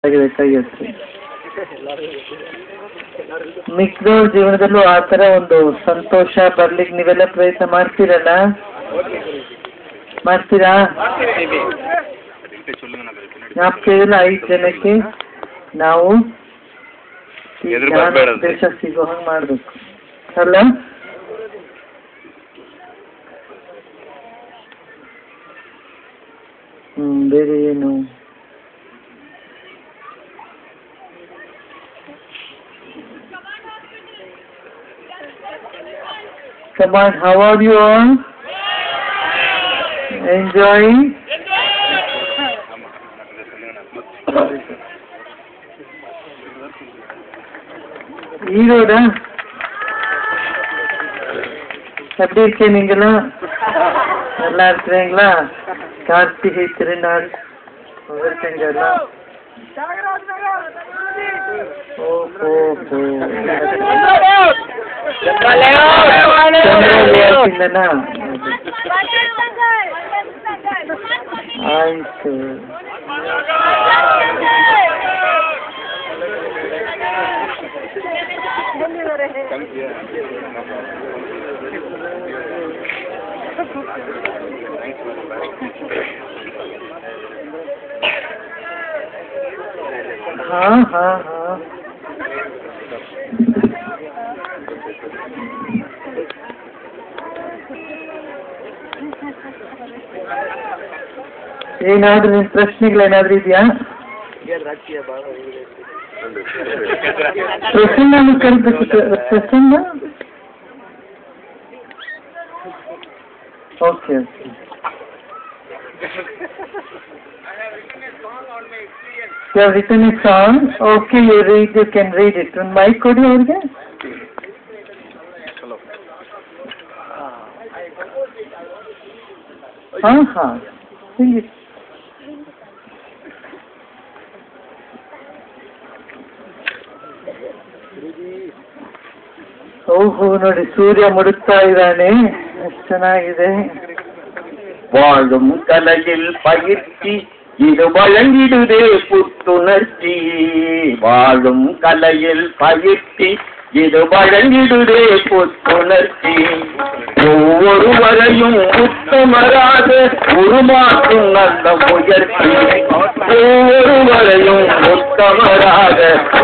ಬೇಕಾಗಿತ್ತು. ಮಿಕ್ದವ್ರ ಜೀವನದಲ್ಲೂ ಆ ಥರ ಒಂದು ಸಂತೋಷ ಬರ್ಲಿಕ್ಕೆ ನೀವೆಲ್ಲ ಪ್ರಯತ್ನ ಮಾಡ್ತೀರಲ್ಲ? ಮಾಡ್ತೀರಾ? ಜ್ಞಾಪಕ ಇದೆಲ್ಲ 5 ಜನಕ್ಕೆ ನಾವು ದೇಶ ಸಿಗೋ ಹಂಗೆ ಮಾಡಬೇಕು ಅಲ್ಲ? ಬೇರೆ ಏನು? Come on, how are you all? Enjoying? ஈரோடா? எப்படி இருக்கீங்க நீங்களா? நல்லா இருக்கிறீங்களா? கார்த்திகை திருநாள் இருக்கீங்களா? ಆಯ್ತು. हाँ. ಏನಾದ್ರೂ ನಿಮ್ ಪ್ರಶ್ನೆಗಳೇನಾದ್ರೂ ಇದೆಯಾ? ಪ್ರಸನ್ನ ಕರಿಬೇಕು. Prasanna? Okay. You have written a song? Okay, you can read it. One mic ಕೊಡಿ ಅವ್ರಿಗೆ. ಹಾ ಹೇಳಿ. ಓಹೋ, ನೋಡಿ ಸೂರ್ಯ ಮುಡುತ್ತಾ ಇದ್ದಾನೆ, ಎಷ್ಟು ಚೆನ್ನಾಗಿದೆ. வாழும் கலையில் பயிற்சி இது வழங்கிடுதே புத்துணர்ச்சி. வாழும் கலையில் பயிற்சி இது வழங்கிடுதே புத்துணர்ச்சி. ஒவ்வொருவரையும் உத்தமராக உருமாற்றும் நல்ல முயற்சி. ஒவ்வொருவரையும் உத்தமராக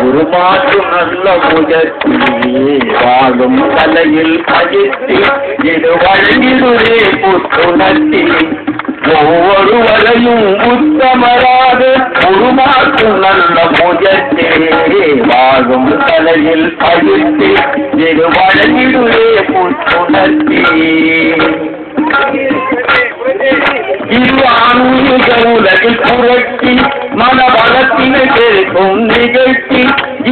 உருமாற்றும் நல்ல முயற்சி. வாழும் கலையில் பயிற்சி இது வழங்கிடுதே புத்துணர்ச்சி. ஒவ்வொருவரையும் உத்தமராக உருமாற்றும் நல்ல முயற்சி. வாழும் கலையில் பயிற்சி இது வழங்கிடுவே புத்துணர்ச்சி. இது ஆன்மீக உலகில் புரட்சி மனவளத்தினை சேர்க்கும் நிகழ்ச்சி.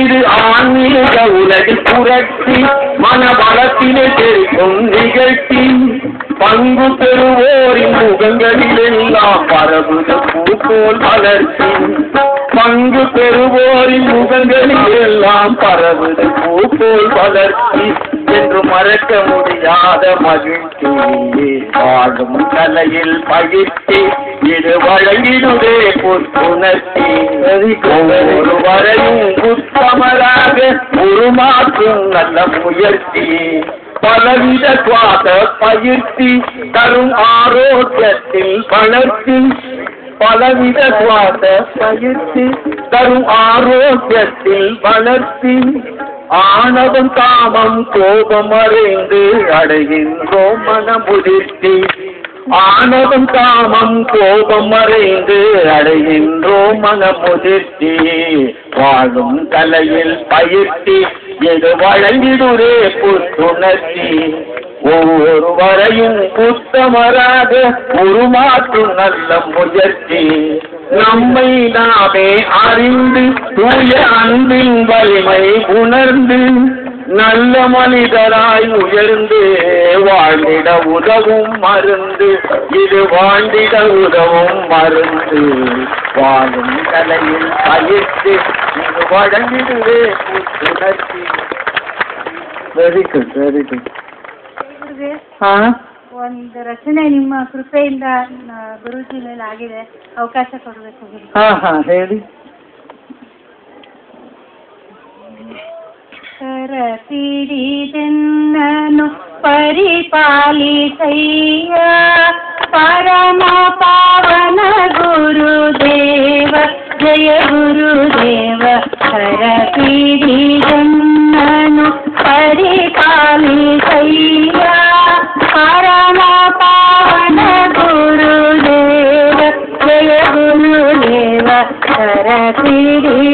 இது ஆன்மீக உலகில் புரட்சி மனவளத்தினை சேர்க்கும் நிகழ்ச்சி. பங்கு பெறுவோரின் முகங்களில் எல்லாம் பரவுது பூப்போல் வளர்ச்சி. பங்கு பெறுவோரின் முகங்களில் எல்லாம் பரவுது பூப்போல் வளர்ச்சி. என்று மறக்க முடியாத மகிழ்ச்சி. வாழும் கலையில் பயிற்சி இது வழங்கிடுதே புத்துணர்ச்சி. ஒவ்வொருவரையும் உத்தமராக உருமாற்றும் நல்ல முயற்சி. பலவித சுவாச பயிற்சி தரும் ஆரோக்கியத்தில் வளர்ச்சி. பலவித சுவாச பயிற்சி தரும் ஆரோக்கியத்தில் வளர்ச்சி. ஆணவம் காமம் கோபம் அறிந்து அடைகின்றோம் மனமுதிர்ச்சி. ஆணவம் காமம் கோபம் அறிந்து அடைகின்றோம் மனமுதிர்ச்சி. வாழும் கலையில் பயிற்சி இது வழங்கிடுரே புத்துணர்ச்சி. ஒவ்வொருவரையும் உத்தமராக உருமாற்றும் நல்ல முயற்சி. நம்மை நாமே அறிந்து தூய அன்பின் வலிமை உணர்ந்து நல்ல மனிதராய் உயர்ந்து வாழ்ந்திட உதவும் மருந்து. இது வாழ்ந்திட உதவும் மருந்து. வாழும் கலையில் பயிற்சி இது வழங்கிடுவே புத்துணர்ச்சி. Very good, very good. ಒಂದು ರಚನೆ ನಿಮ್ಮ ಕೃಪೆಯಿಂದ ಗುರೂಜಿ ಮೇಲೆ ಆಗಿದೆ, ಅವಕಾಶ ಕೊಡಬೇಕು. ಹಾ ಹೇಳಿ. ಪೀಡಿದೆನ್ನನು ಪರಿಪಾಲಿಸಯ್ಯ ಪರಮ ಪಾವನ ಗುರುದೇವ ಜಯ ಗುರುದೇವ ಹರ ಪೀಡಿದೆನ್ನನು ಪರಿಪಾಲಿಸಯ್ಯ ಪರಮ ಪಾವನ ಗುರುದೇವ ಜಯ ಗುರುದೇವ ಹರ ಪೀಡಿ